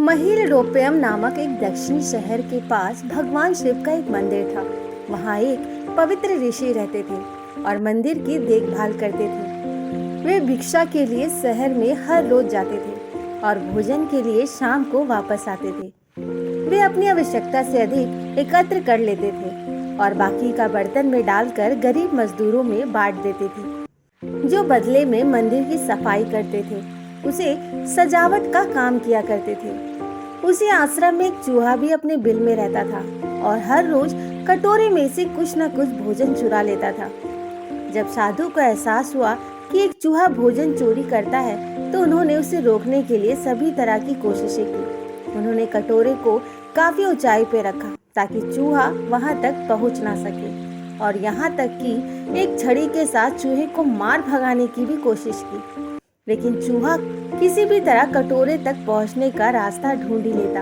महिलडोपयम नामक एक दक्षिणी शहर के पास भगवान शिव का एक मंदिर था। वहाँ एक पवित्र ऋषि रहते थे और मंदिर की देखभाल करते थे। वे भिक्षा के लिए शहर में हर रोज जाते थे और भोजन के लिए शाम को वापस आते थे। वे अपनी आवश्यकता से अधिक एकत्र कर लेते थे और बाकी का बर्तन में डालकर गरीब मजदूरों में बांट देते थे, जो बदले में मंदिर की सफाई करते थे। उसे सजावट का काम किया करते थे। उसी आश्रम में एक चूहा भी अपने बिल में रहता था और हर रोज कटोरे में से कुछ न कुछ भोजन चुरा लेता था। जब साधु को एहसास हुआ कि एक चूहा भोजन चोरी करता है, तो उन्होंने उसे रोकने के लिए सभी तरह की कोशिशें की। उन्होंने कटोरे को काफी ऊंचाई पे रखा ताकि चूहा वहां तक पहुंच ना सके, और यहाँ तक कि एक छड़ी के साथ चूहे को मार भगाने की भी कोशिश की। लेकिन चूहा किसी भी तरह कटोरे तक पहुंचने का रास्ता ढूंढ ही लेता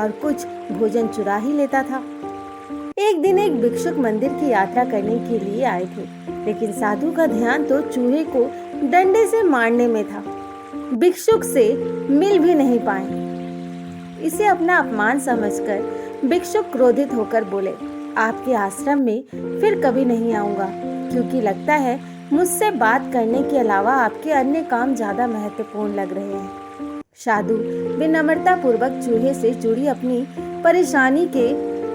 और कुछ भोजन चुरा ही लेता था। एक दिन एक भिक्षुक मंदिर की यात्रा करने के लिए आए थे, लेकिन साधु का ध्यान तो चूहे को डंडे से मारने में था। भिक्षुक से मिल भी नहीं पाए। इसे अपना अपमान समझकर भिक्षुक क्रोधित होकर बोले, आपके आश्रम में फिर कभी नहीं आऊंगा, क्योंकि लगता है मुझसे बात करने के अलावा आपके अन्य काम ज्यादा महत्वपूर्ण लग रहे हैं। साधु विनम्रता पूर्वक चूहे से जुड़ी अपनी परेशानी के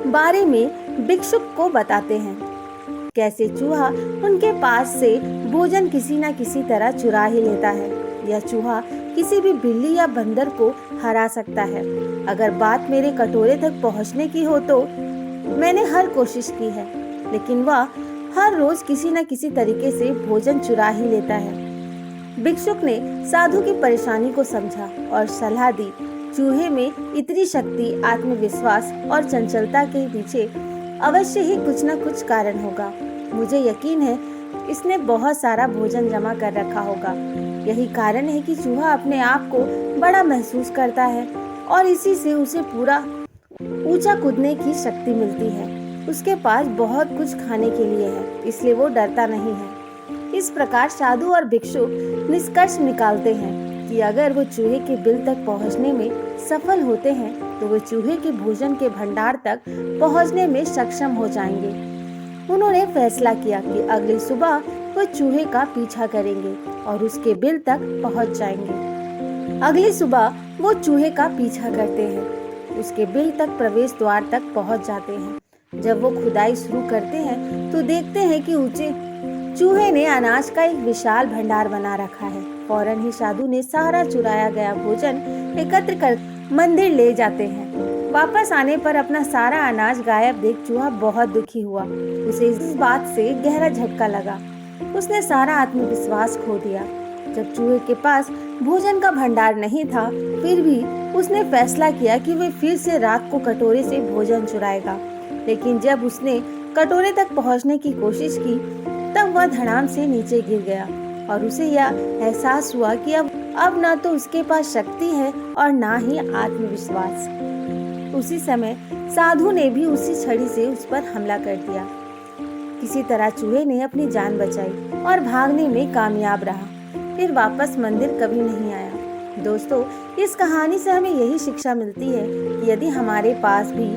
बारे में भिक्षुक को बताते हैं। कैसे चूहा उनके पास से भोजन किसी न किसी तरह चुरा ही लेता है। यह चूहा किसी भी बिल्ली या बंदर को हरा सकता है। अगर बात मेरे कटोरे तक पहुंचने की हो तो मैंने हर कोशिश की है, लेकिन वह हर रोज किसी न किसी तरीके से भोजन चुरा ही लेता है। भिक्षुक ने साधु की परेशानी को समझा और सलाह दी, चूहे में इतनी शक्ति, आत्मविश्वास और चंचलता के पीछे अवश्य ही कुछ न कुछ कारण होगा। मुझे यकीन है इसने बहुत सारा भोजन जमा कर रखा होगा। यही कारण है कि चूहा अपने आप को बड़ा महसूस करता है और इसी से उसे पूरा ऊंचा कूदने की शक्ति मिलती है। उसके पास बहुत कुछ खाने के लिए है, इसलिए वो डरता नहीं है। इस प्रकार साधु और भिक्षुक निष्कर्ष निकालते हैं कि अगर वो चूहे के बिल तक पहुंचने में सफल होते हैं तो वो चूहे के भोजन के भंडार तक पहुंचने में सक्षम हो जाएंगे। उन्होंने फैसला किया कि अगली सुबह वो चूहे का पीछा करेंगे और उसके बिल तक पहुंच जाएंगे। अगली सुबह वो चूहे का पीछा करते हैं, उसके बिल तक प्रवेश द्वार तक पहुंच जाते हैं। जब वो खुदाई शुरू करते हैं तो देखते हैं कि ऊंचे चूहे ने अनाज का एक विशाल भंडार बना रखा है। फौरन ही साधु ने सारा चुराया गया भोजन एकत्र कर मंदिर ले जाते हैं। वापस आने पर अपना सारा अनाज गायब देख चूहा बहुत दुखी हुआ। उसे इस बात से गहरा झटका लगा। उसने सारा आत्मविश्वास खो दिया। जब चूहे के पास भोजन का भंडार नहीं था, फिर भी उसने फैसला किया कि वह फिर से रात को कटोरे से भोजन चुराएगा। लेकिन जब उसने कटोरे तक पहुंचने की कोशिश की, तब वह धड़ाम से नीचे गिर गया और उसे यह एहसास हुआ कि अब ना तो उसके पास शक्ति है और ना ही आत्मविश्वास। उसी समय साधु ने भी उसी छड़ी से उस पर हमला कर दिया। किसी तरह चूहे ने अपनी जान बचाई और भागने में कामयाब रहा। फिर वापस मंदिर कभी नहीं आया। दोस्तों, इस कहानी से हमें यही शिक्षा मिलती है कि यदि हमारे पास भी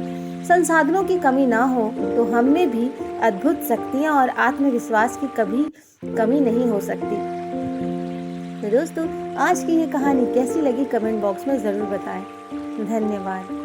संसाधनों की कमी ना हो तो हम में भी अद्भुत शक्तियाँ और आत्मविश्वास की कभी कमी नहीं हो सकती। तो दोस्तों, आज की ये कहानी कैसी लगी कमेंट बॉक्स में ज़रूर बताएं। धन्यवाद।